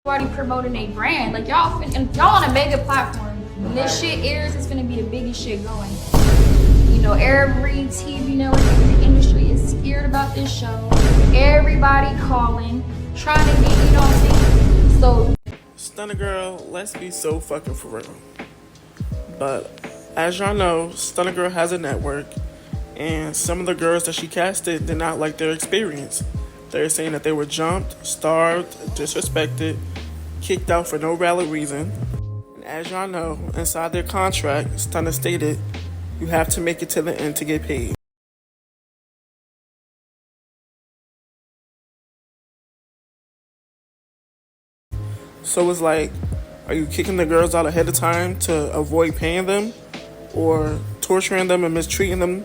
Already promoting a brand. Like y'all on a mega platform. When this shit airs, it's gonna be the biggest shit going. You know, every TV network in the industry is scared about this show. Everybody calling, trying to get, you know what I'm saying? So Stunna Girl, let's be so fucking for real. But as y'all know, Stunna Girl has a network, and some of the girls that she casted did not like their experience. They're saying that they were jumped, starved, disrespected, kicked out for no valid reason. And as y'all know, inside their contract, Stunna stated, you have to make it to the end to get paid. So it's like, are you kicking the girls out ahead of time to avoid paying them? Or torturing them and mistreating them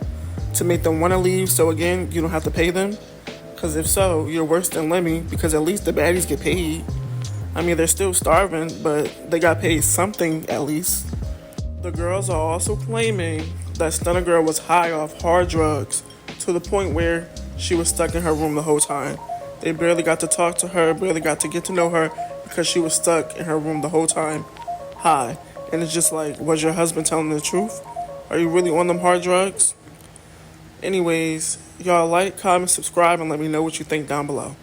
to make them want to leave so again, you don't have to pay them? Because if so, you're worse than Lemmy, because at least the baddies get paid. I mean, they're still starving, but they got paid something at least. The girls are also claiming that Stunna Girl was high off hard drugs to the point where she was stuck in her room the whole time. They barely got to talk to her, barely got to get to know her because she was stuck in her room the whole time, high. And it's just like, was your husband telling the truth? Are you really on them hard drugs? Anyways, y'all like, comment, subscribe, and let me know what you think down below.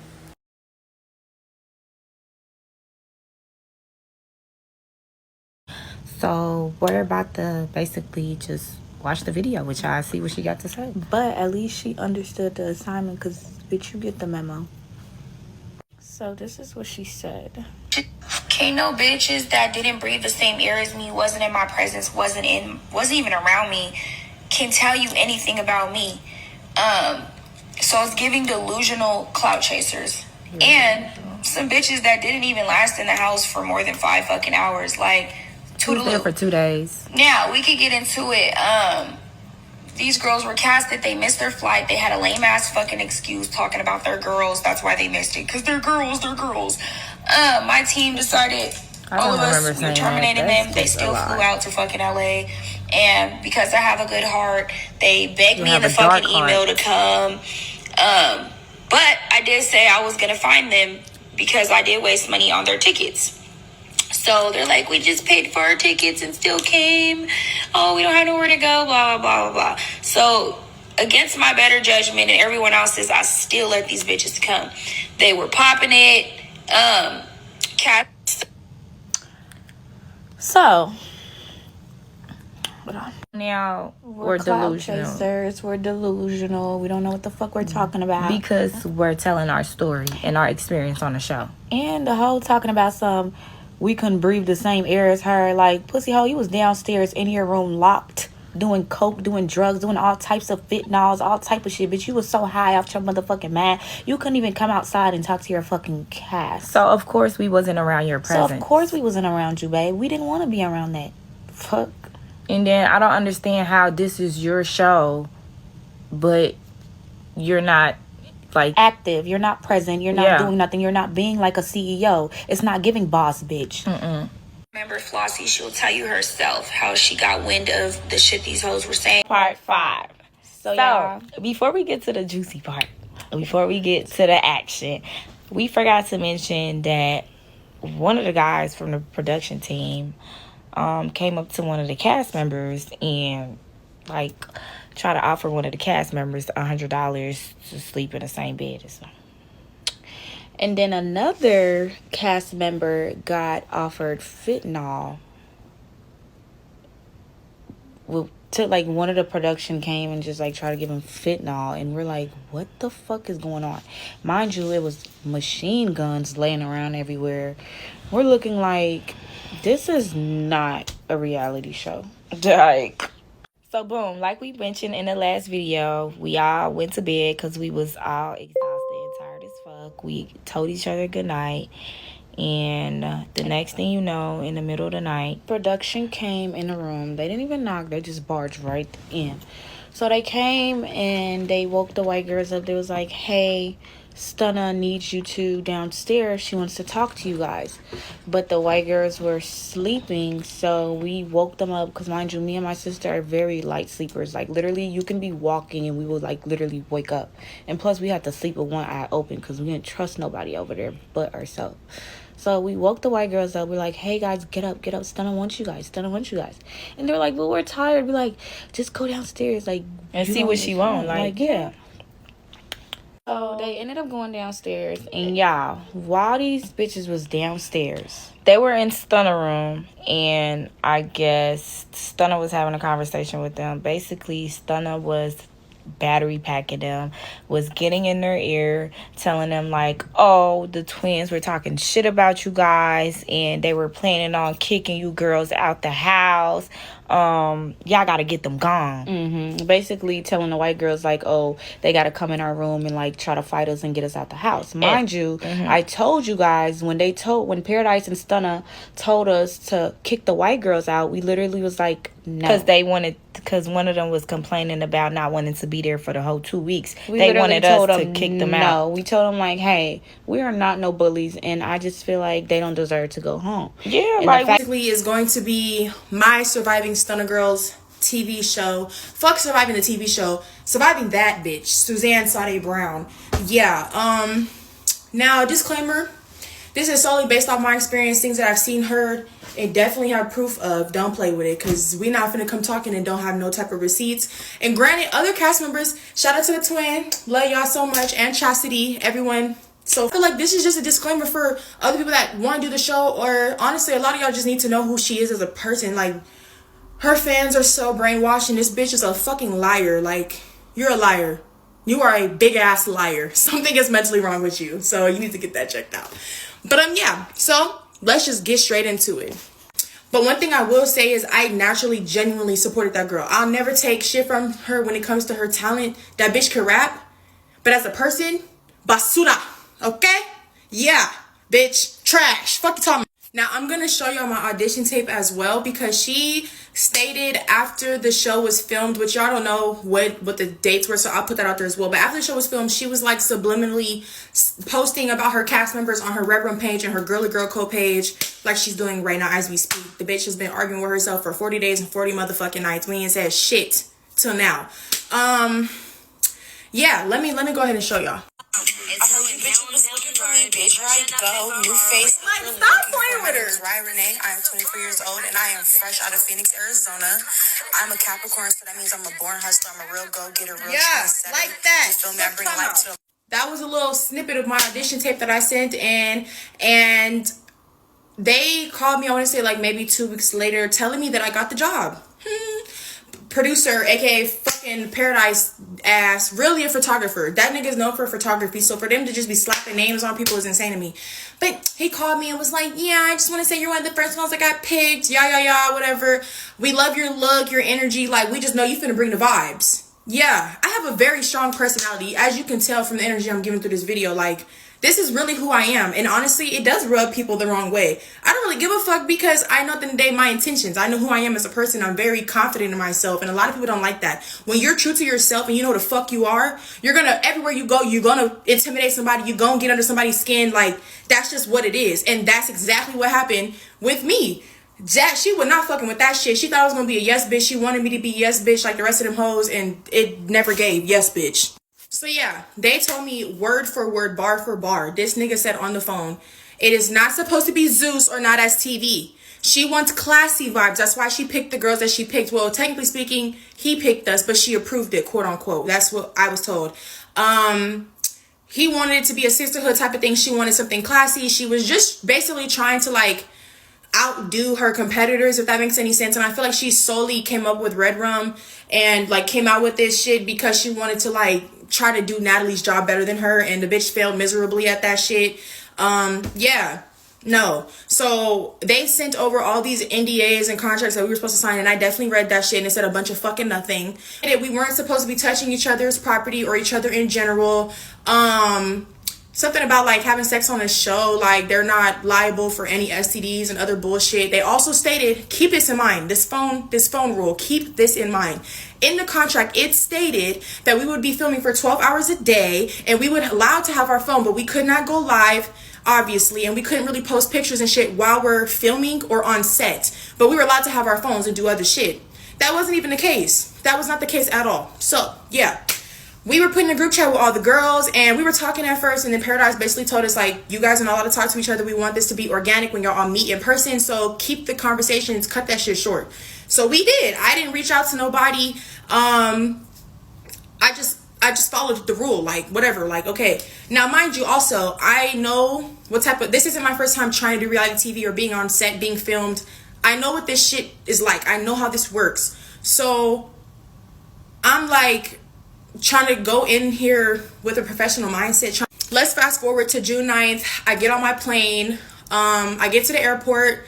So we're about to basically just watch the video with y'all, see what she got to say. But at least she understood the assignment, because, bitch, you get the memo. So this is what she said. Can't no bitches that didn't breathe the same air as me, wasn't in my presence, wasn't even around me, can tell you anything about me. So it's giving delusional clout chasers. And some bitches that didn't even last in the house for more than 5 fucking hours. Like, There for 2 days. Now, we could get into it. These girls were casted. They missed their flight. They had a lame-ass fucking excuse talking about their girls. That's why they missed it. Because they're girls. My team decided all of us, we terminated them. They still flew out to fucking LA. And because I have a good heart, they begged me in the fucking email to come. But I did say I was going to find them because I did waste money on their tickets. So they're like, we just paid for our tickets and still came. Oh, we don't have nowhere to go, blah, blah, blah, blah, blah. So against my better judgment and everyone else's, I still let these bitches come. They were popping it. So, hold on. Now We're delusional. Chasers. We're delusional. We don't know what the fuck we're talking about. Because we're telling our story and our experience on the show. And the whole talking about some, we couldn't breathe the same air as her. Like, pussy hole, you was downstairs in your room locked, doing coke, doing drugs, doing all types of fentanyls, all type of shit. But you was so high off your motherfucking mind, you couldn't even come outside and talk to your fucking cast. So, of course, we wasn't around your presence. So, of course, we wasn't around you, babe. We didn't want to be around that. Fuck. And then I don't understand how this is your show, but you're not, like, active. You're not present. You're not doing nothing. You're not being like a CEO. It's not giving boss bitch. Remember Flossie, she'll tell you herself how she got wind of the shit these hoes were saying. Part 5. So So, before we get to the juicy part, before we get to the action, we forgot to mention that one of the guys from the production team came up to one of the cast members and, like, try to offer one of the cast members $100 to sleep in the same bed as them. And then another cast member got offered fentanyl. Well, like, one of the production came and just, like, tried to give him fentanyl. And we're like, what the fuck is going on? Mind you, it was machine guns laying around everywhere. We're looking like, this is not a reality show. Like... So, boom, like we mentioned in the last video, we all went to bed because we was all exhausted and tired as fuck. We told each other good night. And the next thing you know, in the middle of the night, production came in the room. They didn't even knock. They just barged right in. So they came and they woke the white girls up. They was like, hey, Stunna needs you two downstairs. She wants to talk to you guys. But the white girls were sleeping, so we woke them up. Because mind you, me and my sister are very light sleepers. Like, literally, you can be walking and we will, like, literally wake up. And plus, we had to sleep with one eye open because we didn't trust nobody over there but ourselves. So we woke the white girls up. We're like, hey guys, get up. Stunna wants you guys. And they're like, well, we're tired. We're like, just go downstairs, like, and see what she want. Like, yeah. So they ended up going downstairs, and y'all, while these bitches was downstairs, they were in Stunna room, and I guess Stunna was having a conversation with them. Basically, Stunna was battery packing them, was getting in their ear, telling them like, oh, the twins were talking shit about you guys, and they were planning on kicking you girls out the house. Y'all gotta get them gone. Basically telling the white girls like, oh, they gotta come in our room and like try to fight us and get us out the house. Mind you, I told you guys when Paradise and Stunna told us to kick the white girls out, we literally was like, no, because one of them was complaining about not wanting to be there for the whole 2 weeks. They wanted us to kick them out. No, we told them like, hey, we are not no bullies, and I just feel like they don't deserve to go home. Yeah, like basically is going to be my Surviving Stunna Girls TV show. Fuck surviving the TV show. Surviving that bitch, Suzanne Sade Brown. Yeah. Now disclaimer. This is solely based off my experience, things that I've seen, heard, and definitely have proof of. Don't play with it, because we not finna come talking and don't have no type of receipts. And granted, other cast members, shout out to the twin, love y'all so much, and Chastity, everyone. So I feel like this is just a disclaimer for other people that want to do the show, or honestly, a lot of y'all just need to know who she is as a person. Like, her fans are so brainwashed, and this bitch is a fucking liar. Like, you're a liar. You are a big ass liar. Something is mentally wrong with you, so you need to get that checked out. But yeah, so let's just get straight into it. But one thing I will say is I naturally, genuinely supported that girl. I'll never take shit from her when it comes to her talent. That bitch can rap, but as a person, basura, okay? Yeah, bitch, trash. Fuck you talking. Now, I'm going to show y'all my audition tape as well, because she stated after the show was filmed, which y'all don't know what the dates were, so I'll put that out there as well. But after the show was filmed, she was like subliminally posting about her cast members on her Red Room page and her Girly Girl Co page, like she's doing right now as we speak. The bitch has been arguing with herself for 40 days and 40 motherfucking nights. We ain't said shit till now. Yeah, let me go ahead and show y'all. Bitch, right, go, new face. Like, stop playing with her. Ryan Renee, I am 24 years old and I am fresh out of Phoenix, Arizona. I'm a Capricorn, so that means I'm a born hustler. I'm a real go-getter, real trendsetter. Like that. You feel me? I bring life to. That was a little snippet of my audition tape that I sent, and they called me, I want to say like maybe 2 weeks later, telling me that I got the job. Producer, aka fucking Paradise ass, really a photographer. That nigga's known for photography, so for them to just be slapping names on people is insane to me. But he called me and was like, yeah, I just want to say you're one of the first ones that got picked, whatever. We love your look, your energy, like, we just know you finna bring the vibes. Yeah, I have a very strong personality, as you can tell from the energy I'm giving through this video. Like, this is really who I am, and honestly, it does rub people the wrong way. I don't really give a fuck, because I know at the end of the day my intentions. I know who I am as a person. I'm very confident in myself, and a lot of people don't like that. When you're true to yourself and you know who the fuck you are, you're gonna, everywhere you go, you're gonna intimidate somebody, you're gonna get under somebody's skin. Like, that's just what it is, and that's exactly what happened with me. Jack, she was not fucking with that shit. She thought I was gonna be a yes bitch. She wanted me to be yes bitch like the rest of them hoes, and it never gave yes bitch. So yeah, they told me word for word, bar for bar. This nigga said on the phone, it is not supposed to be Zeus or not as TV. She wants classy vibes. That's why she picked the girls that she picked. Well, technically speaking, he picked us, but she approved it, quote unquote. That's what I was told. He wanted it to be a sisterhood type of thing. She wanted something classy. She was just basically trying to like outdo her competitors, if that makes any sense. And I feel like she solely came up with Red Rum and like came out with this shit because she wanted to like try to do Natalie's job better than her, and the bitch failed miserably at that shit. Yeah, no. So they sent over all these NDAs and contracts that we were supposed to sign, and I definitely read that shit, and it said a bunch of fucking nothing. And we weren't supposed to be touching each other's property or each other in general. Something about like having sex on a show, like they're not liable for any STDs and other bullshit. They also stated, keep this in mind, this phone rule, keep this in mind. In the contract, it stated that we would be filming for 12 hours a day, and we would allow to have our phone, but we could not go live, obviously, and we couldn't really post pictures and shit while we're filming or on set, but we were allowed to have our phones and do other shit. That wasn't even the case. That was not the case at all. So yeah, we were put in a group chat with all the girls, and we were talking at first, and then Paradise basically told us, like, you guys are not allowed to talk to each other. We want this to be organic when y'all all meet in person, so keep the conversations, cut that shit short. So we did. I didn't reach out to nobody. I just followed the rule, like, whatever, like, okay. Now, mind you, also, I know what type of, this isn't my first time trying to do reality TV or being on set, being filmed. I know what this shit is like. I know how this works. So I'm like trying to go in here with a professional mindset. Let's fast forward to June 9th. I get on my plane. I get to the airport,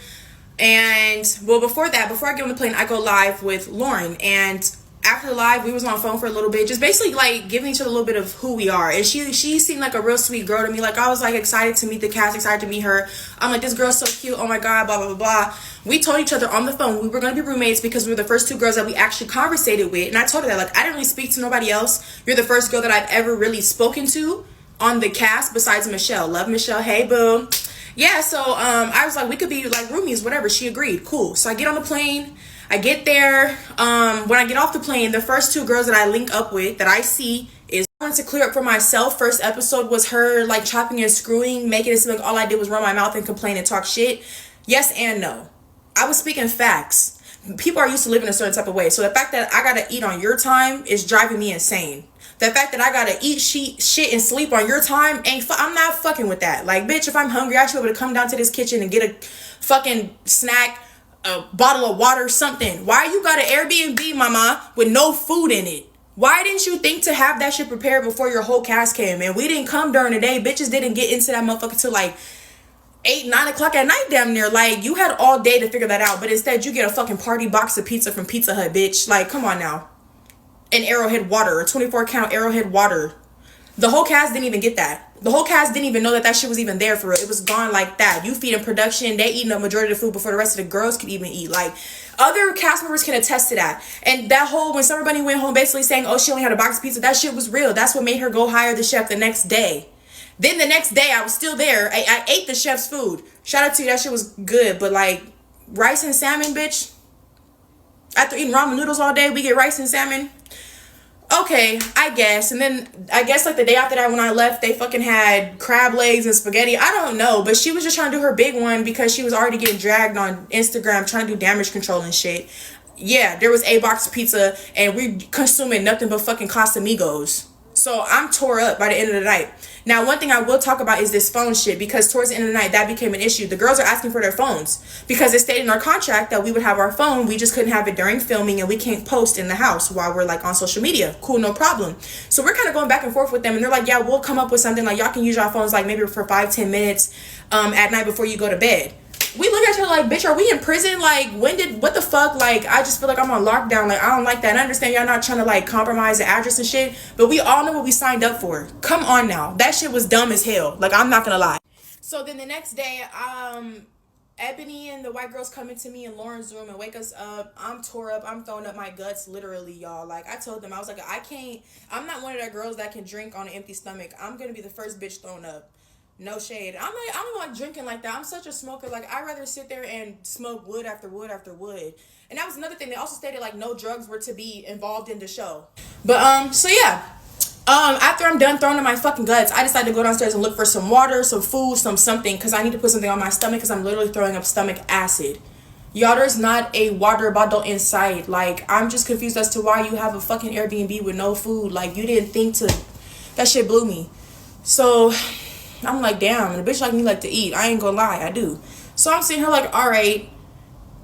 and well, before I get on the plane, I go live with Lauren, and after the live, we was on the phone for a little bit, just basically like giving each other a little bit of who we are. And she seemed like a real sweet girl to me. Like, I was like excited to meet the cast, excited to meet her. I'm like, this girl's so cute. Oh my God, blah, blah, blah, blah. We told each other on the phone we were going to be roommates because we were the first two girls that we actually conversated with. And I told her that, like, I didn't really speak to nobody else. You're the first girl that I've ever really spoken to on the cast besides Michelle. Love Michelle. Hey, boo. Yeah, so I was like, we could be like roomies, whatever. She agreed. Cool. So I get on the plane. I get there. When I get off the plane, the first two girls that I link up with, that I see, is, I wanted to clear up for myself. First episode was her like chopping and screwing, making it seem like all I did was run my mouth and complain and talk shit. Yes and no. I was speaking facts. People are used to living a certain type of way. So the fact that I gotta eat on your time is driving me insane. The fact that I gotta eat shit and sleep on your time I'm not fucking with that. Like, bitch, if I'm hungry, I should be able to come down to this kitchen and get a fucking snack, a bottle of water, something. Why you got an Airbnb, mama, with no food in it? Why didn't you think to have that shit prepared before your whole cast came? And we didn't come during the day. Bitches didn't get into that motherfucker till like 8, 9 o'clock at night damn near. Like, you had all day to figure that out. But instead, you get a fucking party box of pizza from Pizza Hut, bitch. Like, come on now. An Arrowhead water, a 24-count Arrowhead water. The whole cast didn't even get that. The whole cast didn't even know that shit was even there for real. It was gone like that. You feed in production, they eating the majority of the food before the rest of the girls could even eat. Like, other cast members can attest to that. And that whole, when Summer Bunny went home basically saying, oh, she only had a box of pizza, that shit was real. That's what made her go hire the chef the next day. Then the next day, I was still there. I ate the chef's food. Shout out to you, that shit was good. But like, rice and salmon, bitch. After eating ramen noodles all day, we get rice and salmon. Okay, I guess. And then I guess like the day after that when I left, they fucking had crab legs and spaghetti. I don't know, but she was just trying to do her big one because she was already getting dragged on Instagram trying to do damage control and shit. Yeah, there was a box of pizza and we consuming nothing but fucking Casamigos. So I'm tore up by the end of the night. Now, one thing I will talk about is this phone shit, because towards the end of the night, that became an issue. The girls are asking for their phones because it stated in our contract that we would have our phone. We just couldn't have it during filming, and we can't post in the house while we're like on social media. Cool, no problem. So we're kind of going back and forth with them, and they're like, yeah, we'll come up with something. Like, y'all can use your phones like maybe for 5-10 minutes at night before you go to bed. We look at her like, bitch, are we in prison? Like, what the fuck? Like, I just feel like I'm on lockdown. Like, I don't like that. I understand y'all not trying to like compromise the address and shit, but we all know what we signed up for. Come on now. That shit was dumb as hell. Like, I'm not gonna lie. So then the next day, Ebony and the white girls come into me in Lauren's room and wake us up. I'm tore up. I'm throwing up my guts, literally, y'all. Like, I told them, I was like, I'm not one of the girls that can drink on an empty stomach. I'm gonna be the first bitch thrown up. No shade. I don't like drinking like that. I'm such a smoker. Like, I'd rather sit there and smoke wood after wood after wood. And that was another thing. They also stated like no drugs were to be involved in the show. But so yeah. After I'm done throwing in my fucking guts, I decided to go downstairs and look for some water, some food, something, because I need to put something on my stomach because I'm literally throwing up stomach acid. Y'all, there's not a water bottle in sight. Like, I'm just confused as to why you have a fucking Airbnb with no food. Like, you didn't think to... That shit blew me. So... I'm like, damn, and a bitch like me like to eat. I ain't gonna lie, I do. So I'm sitting here like, all right,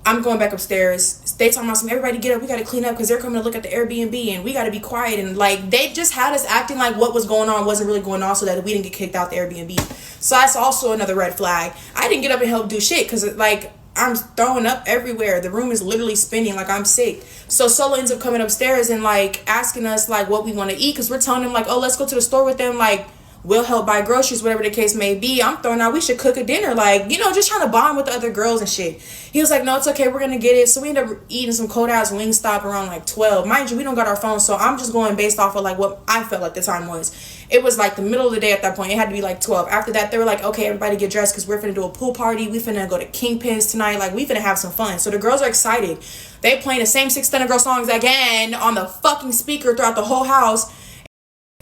I'm going back upstairs. They talking about some, everybody get up, we gotta clean up because they're coming to look at the Airbnb and we gotta be quiet. And like, they just had us acting like what was going on wasn't really going on so that we didn't get kicked out the Airbnb. So that's also another red flag. I didn't get up and help do shit because like, I'm throwing up everywhere. The room is literally spinning like I'm sick. So Solo ends up coming upstairs and like asking us like what we want to eat because we're telling him like, oh, let's go to the store with them. Like, we'll help buy groceries, whatever the case may be. I'm throwing out, we should cook a dinner. Like, you know, just trying to bond with the other girls and shit. He was like, no, it's okay. We're going to get it. So we ended up eating some cold ass Wingstop around like 12. Mind you, we don't got our phones. So I'm just going based off of like what I felt like the time was. It was like the middle of the day at that point. It had to be like 12. After that, they were like, okay, everybody get dressed because we're finna do a pool party. We finna go to Kingpins tonight. Like, we finna have some fun. So the girls are excited. They playing the same 6 Stunna Girl songs again on the fucking speaker throughout the whole house.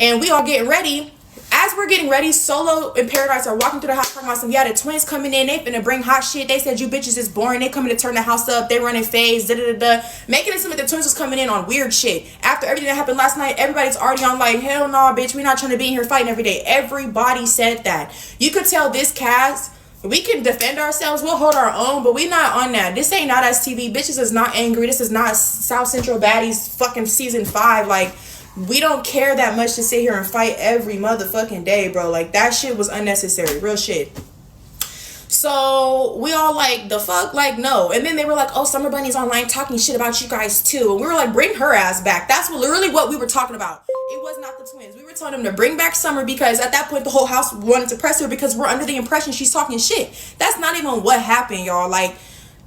and we all getting ready. As we're getting ready, Solo and Paradise are walking through the house talking about some, yeah, the twins coming in, they finna bring hot shit. They said you bitches is boring. They coming to turn the house up. They running phase, making it seem like the twins was coming in on weird shit. After everything that happened last night, everybody's already on like, hell no, bitch, we not trying to be in here fighting every day. Everybody said that. You could tell this cast, we can defend ourselves, we'll hold our own, but we not on that. This ain't Not Us TV. Bitches is not angry. This is not South Central Baddies fucking season 5. Like, we don't care that much to sit here and fight every motherfucking day, bro. Like, that shit was unnecessary. Real shit. So we all like, the fuck? Like, no. And then they were like, oh, Summer Bunny's online talking shit about you guys too. And we were like, bring her ass back. That's literally what we were talking about. It was not the twins. We were telling them to bring back Summer because at that point the whole house wanted to press her because we're under the impression she's talking shit. That's not even what happened, y'all. Like,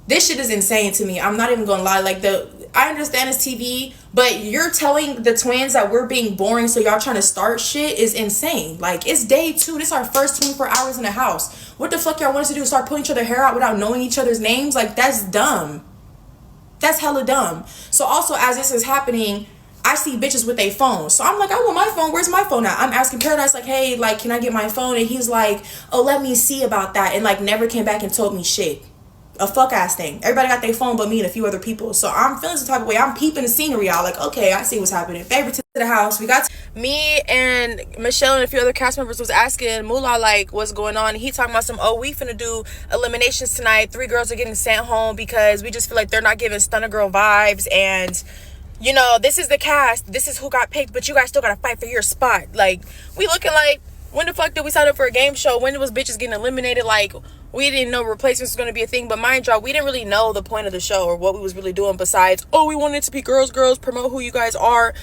this shit is insane to me. I'm not even gonna lie. Like, I understand it's TV, but you're telling the twins that we're being boring, so y'all trying to start shit is insane. Like, it's day 2. This is our first 24 hours in the house. What the fuck y'all want us to do? Start pulling each other hair out without knowing each other's names? Like, that's dumb. That's hella dumb. So also, as this is happening, I see bitches with their phones. So I'm like, I want my phone. Where's my phone at? I'm asking Paradise, like, hey, like, can I get my phone? And he's like, oh, let me see about that. And like, never came back and told me shit. A fuck ass thing. Everybody got their phone but me and a few other people. So I'm feeling some type of way. I'm peeping the scenery out. Like, okay, I see what's happening. Favorite to the house. We got me and Michelle and a few other cast members was asking Moolah like what's going on. And he talking about some, oh, we finna do eliminations tonight. 3 girls are getting sent home because we just feel like they're not giving Stunna Girl vibes. And you know, this is the cast. This is who got picked. But you guys still gotta fight for your spot. Like, we looking like, when the fuck did we sign up for a game show? When was bitches getting eliminated? Like, we didn't know replacements was going to be a thing. But mind y'all, we didn't really know the point of the show or what we was really doing besides, oh, we wanted it to be girls, promote who you guys are.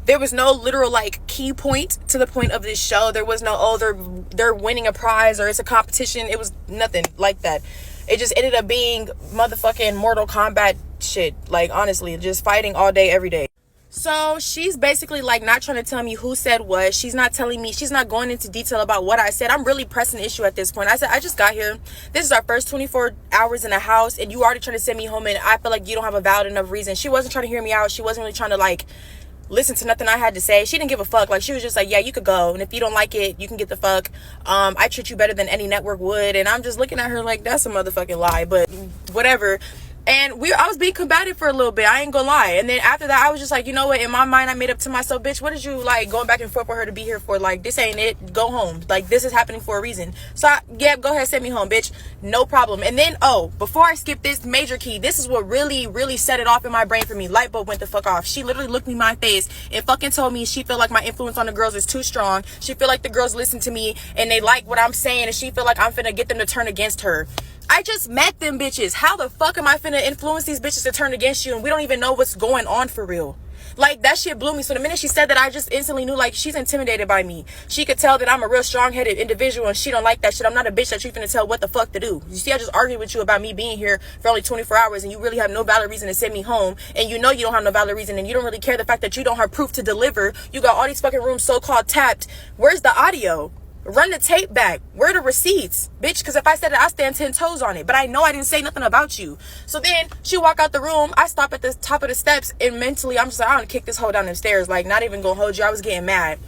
There was no literal, like, key point to the point of this show. There was no, oh, they're winning a prize or it's a competition. It was nothing like that. It just ended up being motherfucking Mortal Kombat shit. Like, honestly, just fighting all day, every day. So she's basically like not trying to tell me who said what. She's not telling me, she's not going into detail about what I said. I'm really pressing the issue at this point. I said, I just got here. This is our first 24 hours in the house and you already trying to send me home and I feel like you don't have a valid enough reason. She wasn't trying to hear me out. She wasn't really trying to like listen to nothing I had to say. She didn't give a fuck. Like, she was just like, yeah, you could go. And if you don't like it, you can get the fuck. I treat you better than any network would. And I'm just looking at her like, that's a motherfucking lie, but whatever. And I was being combative for a little bit. I ain't gonna lie. And then after that, I was just like, you know what? In my mind, I made up to myself, bitch, what did you like going back and forth with her to be here for? Like, this ain't it. Go home. Like, this is happening for a reason. So, yeah, go ahead, send me home, bitch. No problem. And then, oh, before I skip this major key, this is what really, really set it off in my brain for me. Light bulb went the fuck off. She literally looked me in my face and fucking told me she feel like my influence on the girls is too strong. She feel like the girls listen to me and they like what I'm saying and she feel like I'm finna get them to turn against her. I just met them bitches. How the fuck am I finna influence these bitches to turn against you and we don't even know what's going on for real? Like, that shit blew me. So the minute she said that, I just instantly knew, like, she's intimidated by me. She could tell that I'm a real strong-headed individual and she don't like that shit. I'm not a bitch that you finna tell what the fuck to do. You see, I just argued with you about me being here for only 24 hours and you really have no valid reason to send me home. And you know you don't have no valid reason and you don't really care the fact that you don't have proof to deliver. You got all these fucking rooms so-called tapped. Where's the audio? Run the tape back. Where are the receipts, bitch? Because if I said it, I stand 10 toes on it. But I know I didn't say nothing about you. So then she walk out the room. I stop at the top of the steps and mentally I'm just like, I'm gonna kick this hoe down the stairs. Like, not even gonna hold you. I was getting mad.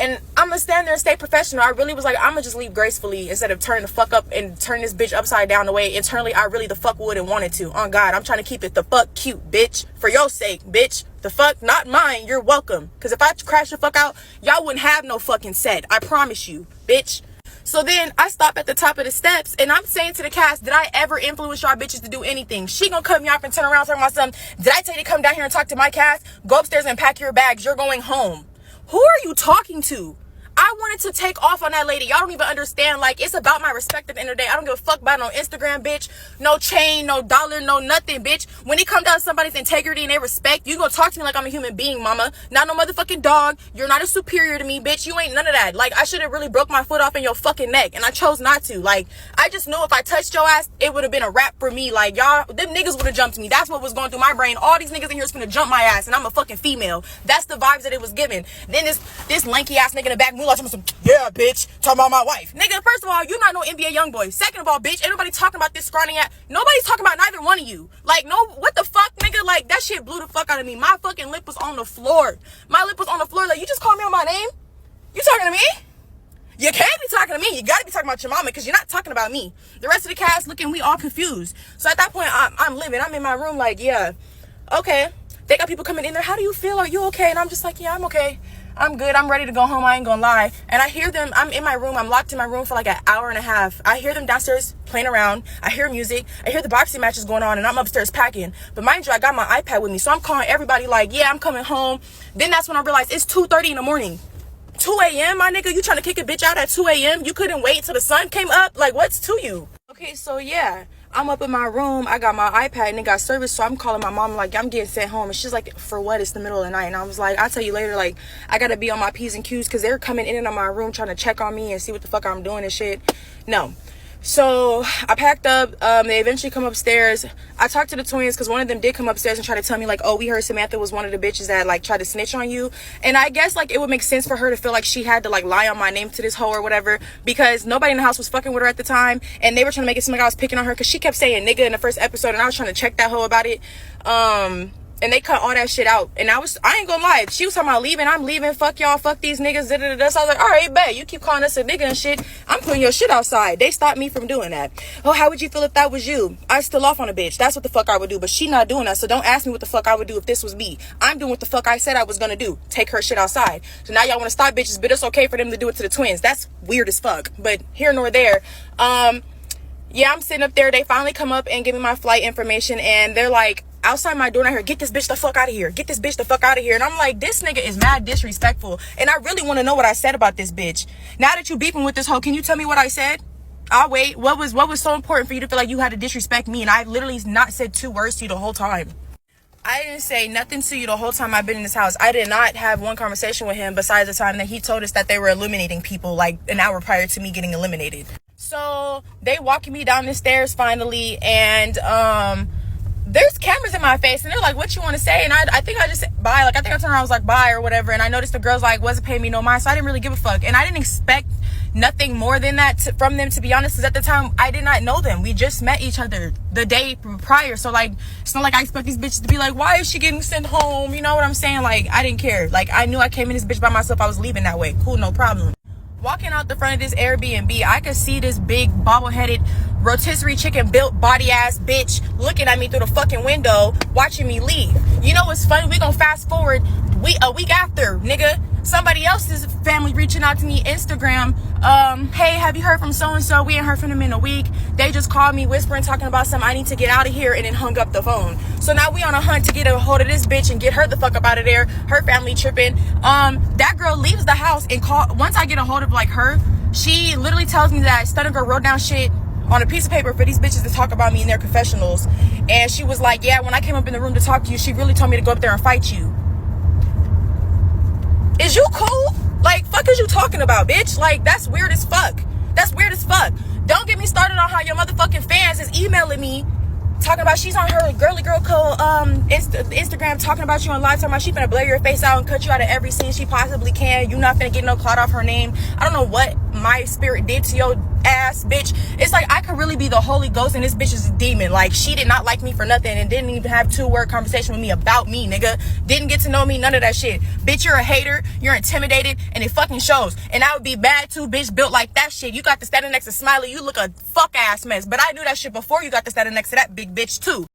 And I'm gonna stand there and stay professional. I really was like, I'm gonna just leave gracefully instead of turning the fuck up and turn this bitch upside down the way internally I really the fuck would and wanted to. On God, I'm trying to keep it the fuck cute, bitch. For your sake, bitch. The fuck, not mine. You're welcome. Because if I crash the fuck out, y'all wouldn't have no fucking set. I promise you, bitch. So then I stop at the top of the steps and I'm saying to the cast, did I ever influence y'all bitches to do anything? She gonna cut me off and turn around talking about something. Did I tell you to come down here and talk to my cast? Go upstairs and pack your bags. You're going home. Who are you talking to? I wanted to take off on that lady. Y'all don't even understand. Like, it's about my respect at the end of the day. I don't give a fuck about no Instagram, bitch. No chain, no dollar, no nothing, bitch. When it comes down to somebody's integrity and their respect, you gonna talk to me like I'm a human being, mama. Not no motherfucking dog. You're not a superior to me, bitch. You ain't none of that. Like, I should have really broke my foot off in your fucking neck, and I chose not to. Like, I just knew if I touched your ass, it would have been a wrap for me. Like, y'all, them niggas would have jumped me. That's what was going through my brain. All these niggas in here is gonna jump my ass, and I'm a fucking female. That's the vibes that it was given. Then this lanky ass nigga in the back, Moolah, some, yeah, bitch, talking about my wife. Nigga, first of all, you not no NBA young boy. Second of all, bitch, ain't nobody talking about this scrawny ass. Nobody's talking about neither one of you. Like, no, what the fuck, nigga? Like, that shit blew the fuck out of me. My fucking lip was on the floor. My lip was on the floor. Like, you just called me on my name? You talking to me? You can't be talking to me. You gotta be talking about your mama because you're not talking about me. The rest of the cast looking, we all confused. So at that point, I'm living. I'm in my room like, yeah, okay. They got people coming in there. How do you feel? Are you okay? And I'm just like, yeah, I'm okay. I'm good. I'm ready to go home. I ain't gonna lie. And I hear them. I'm in my room. I'm locked in my room for like an hour and a half. I hear them downstairs playing around. I hear music. I hear the boxing matches going on, and I'm upstairs packing. But mind you, I got my iPad with me, so I'm calling everybody like, yeah, I'm coming home. Then that's when I realized it's 2:30 in the morning. 2 a.m., my nigga? You trying to kick a bitch out at 2 a.m.? You couldn't wait till the sun came up? Like, what's to you? Okay, so yeah. I'm up in my room. I got my iPad and it got service, so I'm calling my mom like, I'm getting sent home. And she's like, for what? It's the middle of the night. And I was like, I'll tell you later. Like, I gotta be on my P's and Q's because they're coming in and out of my room trying to check on me and see what the fuck I'm doing and shit. No. So I packed up. They eventually come upstairs. I talked to the twins because one of them did come upstairs and try to tell me like, oh, we heard Samantha was one of the bitches that like tried to snitch on you. And I guess like it would make sense for her to feel like she had to like lie on my name to this hoe or whatever, because nobody in the house was fucking with her at the time, and they were trying to make it seem like I was picking on her because she kept saying nigga in the first episode, and I was trying to check that hoe about it. And they cut all that shit out. And I ain't gonna lie. She was talking about leaving. I'm leaving. Fuck y'all. Fuck these niggas. Da-da-da-da. So I was like, all right, bet. You keep calling us a nigga and shit. I'm putting your shit outside. They stopped me from doing that. Oh, how would you feel if that was you? I still off on a bitch. That's what the fuck I would do. But she not doing that. So don't ask me what the fuck I would do if this was me. I'm doing what the fuck I said I was gonna do. Take her shit outside. So now y'all wanna stop bitches, but it's okay for them to do it to the twins. That's weird as fuck. But here nor there. Yeah, I'm sitting up there. They finally come up and give me my flight information, and they're like, outside my door, and I hear, get this bitch the fuck out of here. Get this bitch the fuck out of here. And I'm like, this nigga is mad disrespectful. And I really want to know what I said about this bitch. Now that you beefing with this hoe, can you tell me what I said? I'll wait. What was so important for you to feel like you had to disrespect me? And I literally not said 2 words to you the whole time. I didn't say nothing to you the whole time I've been in this house. I did not have one conversation with him besides the time that he told us that they were eliminating people like an hour prior to me getting eliminated. So they walking me down the stairs finally, and there's cameras in my face, and they're like, what you want to say? And I think I just said bye. Like, I think I turned around, I was like, bye or whatever. And I noticed the girls like wasn't paying me no mind, so I didn't really give a fuck. And I didn't expect nothing more than that from them, to be honest, because at the time I did not know them. We just met each other the day prior. So like, it's not like I expect these bitches to be like, why is she getting sent home? You know what I'm saying? Like, I didn't care. Like, I knew I came in this bitch by myself. I was leaving that way. Cool, no problem. Walking out the front of this Airbnb, I could see this big bobble-headed rotisserie chicken built body ass bitch looking at me through the fucking window, watching me leave. You know what's funny? We gonna fast forward a week after, nigga. Somebody else's family reaching out to me, Instagram. Hey, have you heard from so-and-so? We ain't heard from them in a week. They just called me whispering, talking about something. I need to get out of here, and then hung up the phone. So now we on a hunt to get a hold of this bitch and get her the fuck up out of there. Her family tripping. That girl leaves the house and once I get a hold of like her, she literally tells me that Stunna Girl wrote down shit on a piece of paper for these bitches to talk about me in their confessionals. And she was like, yeah, when I came up in the room to talk to you, she really told me to go up there and fight you. Is you cool? Like, fuck is you talking about, bitch? Like, that's weird as fuck. That's weird as fuck. Don't get me started on how your motherfucking fans is emailing me, talking about she's on her girly girl code Instagram, talking about you on live, talking about she finna blur your face out and cut you out of every scene she possibly can. You not finna get no clout off her name. I don't know what my spirit did to your ass, bitch. It's like I could really be the Holy Ghost and this bitch is a demon. Like, she did not like me for nothing and didn't even have 2-word conversation with me about me, nigga. Didn't get to know me, none of that shit. Bitch, you're a hater, you're intimidated, and it fucking shows. And I would be bad too, bitch, built like that shit. You got to standing next to Smiley, you look a fuck ass mess. But I knew that shit before you got to standing next to that big bitch too.